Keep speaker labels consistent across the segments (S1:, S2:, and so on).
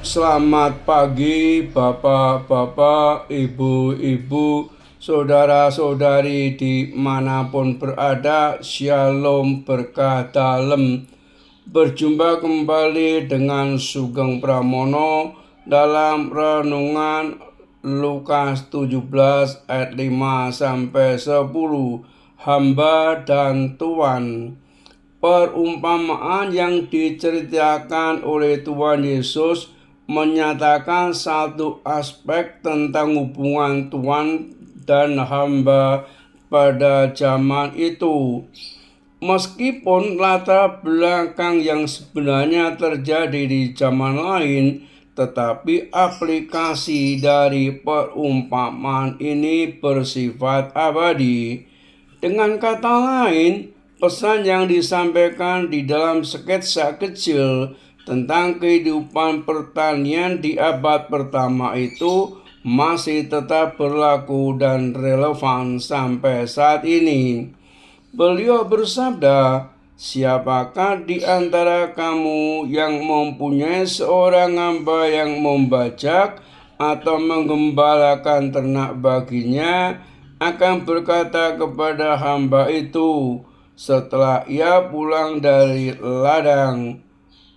S1: Selamat pagi Bapak-Bapak, Ibu-Ibu, Saudara-saudari dimanapun berada. Shalom, berkah dalem. Berjumpa kembali dengan Sugeng Pramono dalam renungan Lukas 17 ayat 5 sampai 10. Hamba dan Tuan. Perumpamaan yang diceritakan oleh Tuhan Yesus menyatakan satu aspek tentang hubungan Tuhan dan hamba pada zaman itu. Meskipun latar belakang yang sebenarnya terjadi di zaman lain, tetapi aplikasi dari perumpamaan ini bersifat abadi. Dengan kata lain, pesan yang disampaikan di dalam sketsa kecil tentang kehidupan pertanian di abad pertama itu masih tetap berlaku dan relevan sampai saat ini. Beliau bersabda, "Siapakah di antara kamu yang mempunyai seorang hamba yang membajak atau menggembalakan ternak baginya, akan berkata kepada hamba itu setelah ia pulang dari ladang,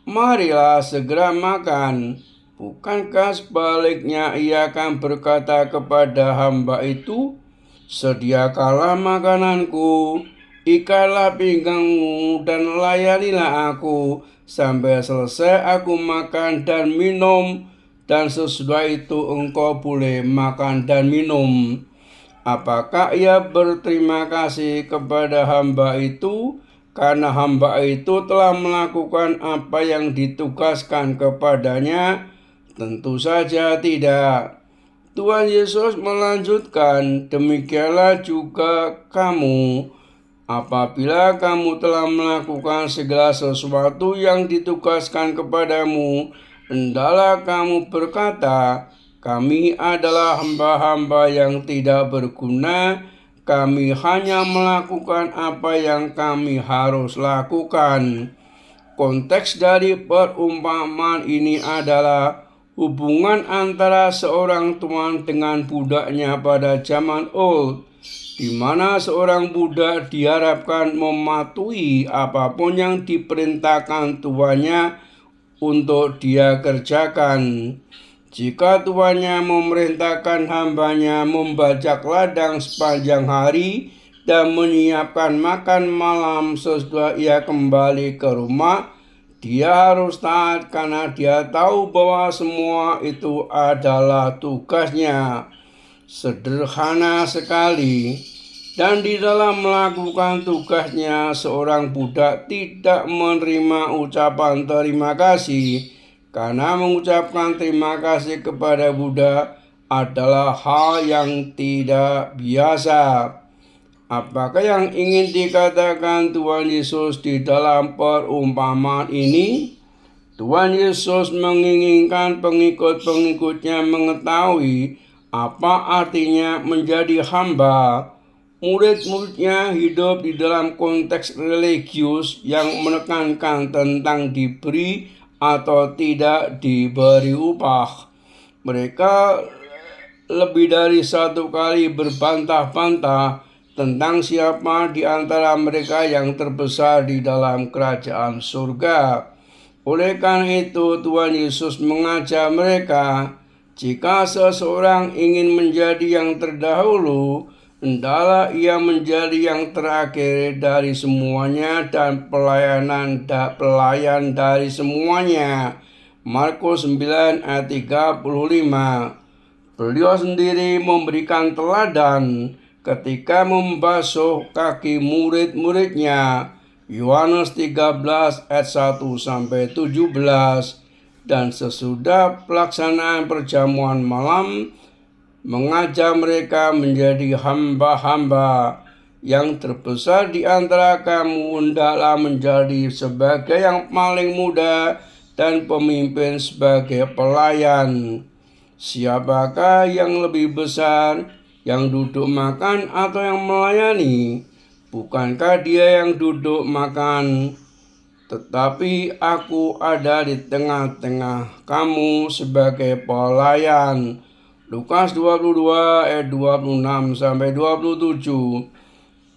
S1: 'Marilah segera makan.' Bukankah sebaliknya ia akan berkata kepada hamba itu, 'Sediakanlah makananku, ikatlah pinggangmu dan layanilah aku sampai selesai aku makan dan minum, dan sesudah itu engkau boleh makan dan minum.' Apakah ia berterima kasih kepada hamba itu karena hamba itu telah melakukan apa yang ditugaskan kepadanya? Tentu saja tidak. Tuhan Yesus melanjutkan, demikianlah juga kamu. Apabila kamu telah melakukan segala sesuatu yang ditugaskan kepadamu, hendaklah kamu berkata, 'Kami adalah hamba-hamba yang tidak berguna. Kami hanya melakukan apa yang kami harus lakukan.'" Konteks dari perumpamaan ini adalah hubungan antara seorang tuan dengan budaknya pada zaman old, di mana seorang budak diharapkan mematuhi apapun yang diperintahkan tuannya untuk dia kerjakan. Jika tuannya memerintahkan hambanya membajak ladang sepanjang hari dan menyiapkan makan malam sesudah ia kembali ke rumah, dia harus taat karena dia tahu bahwa semua itu adalah tugasnya. Sederhana sekali. Dan di dalam melakukan tugasnya, seorang budak tidak menerima ucapan terima kasih, karena mengucapkan terima kasih kepada budak adalah hal yang tidak biasa. Apakah yang ingin dikatakan Tuhan Yesus di dalam perumpamaan ini? Tuhan Yesus menginginkan pengikut-pengikutnya mengetahui apa artinya menjadi hamba. Murid-muridnya hidup di dalam konteks religius yang menekankan tentang diberi atau tidak diberi upah. Mereka lebih dari satu kali berbantah-bantah tentang siapa di antara mereka yang terbesar di dalam kerajaan surga. Oleh karena itu, Tuhan Yesus mengajar mereka, jika seseorang ingin menjadi yang terdahulu, hendaklah ia menjadi yang terakhir dari semuanya dan pelayan dari semuanya. Markus 9 ayat 35. Beliau sendiri memberikan teladan ketika membasuh kaki murid-muridnya. Yohanes 13 ayat 1 sampai 17. Dan sesudah pelaksanaan perjamuan malam, mengajar mereka menjadi hamba-hamba. Yang terbesar di antara kamu hendaklah menjadi sebagai yang paling muda dan pemimpin sebagai pelayan. Siapakah yang lebih besar, yang duduk makan atau yang melayani? Bukankah dia yang duduk makan? tetapi aku ada di tengah-tengah kamu sebagai pelayan. Lukas 22 ayat 26-27.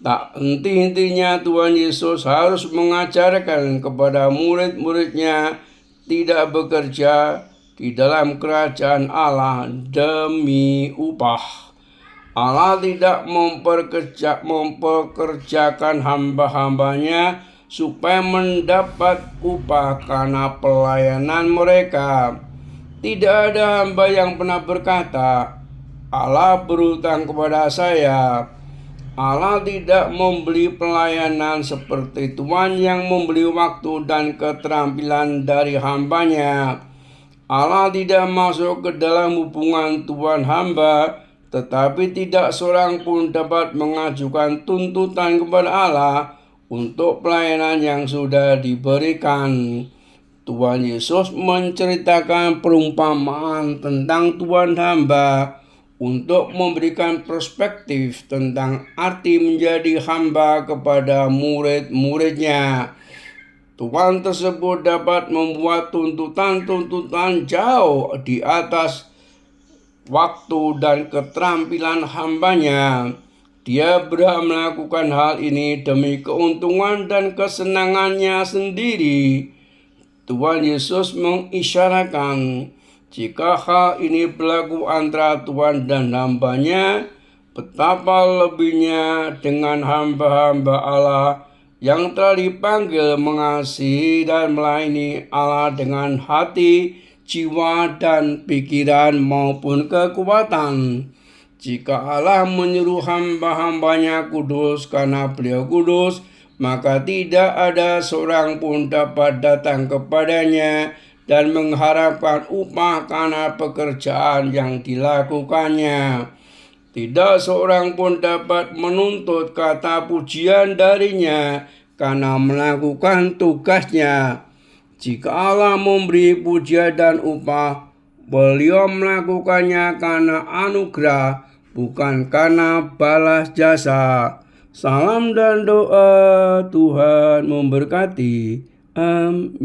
S1: Tak henti-hentinya Tuhan Yesus harus mengajarkan kepada murid-muridnya tidak bekerja di dalam kerajaan Allah demi upah. Allah tidak mempekerjakan hamba-hambanya supaya mendapat upah karena pelayanan mereka. Tidak ada hamba yang pernah berkata, Allah berhutang kepada saya. Allah tidak membeli pelayanan seperti Tuhan yang membeli waktu dan keterampilan dari hambanya. Allah tidak masuk ke dalam hubungan Tuhan hamba, tetapi tidak seorang pun dapat mengajukan tuntutan kepada Allah untuk pelayanan yang sudah diberikan. Tuhan Yesus menceritakan perumpamaan tentang Tuhan hamba untuk memberikan perspektif tentang arti menjadi hamba kepada murid-muridnya. Tuhan tersebut dapat membuat tuntutan-tuntutan jauh di atas waktu dan keterampilan hambanya. Dia berhak melakukan hal ini demi keuntungan dan kesenangannya sendiri. Tuhan Yesus mengisyaratkan, jika hal ini berlaku antara Tuhan dan hambanya, betapa lebihnya dengan hamba-hamba Allah yang telah dipanggil mengasihi dan melayani Allah dengan hati, jiwa, dan pikiran maupun kekuatan. Jika Allah menyuruh hamba-hambanya kudus karena Beliau kudus, maka tidak ada seorang pun dapat datang kepadanya dan mengharapkan upah karena pekerjaan yang dilakukannya. Tidak seorang pun dapat menuntut kata pujian darinya karena melakukan tugasnya. Jika Allah memberi pujian dan upah, Beliau melakukannya karena anugerah, bukan karena balas jasa. Salam dan doa, Tuhan memberkati. Amin.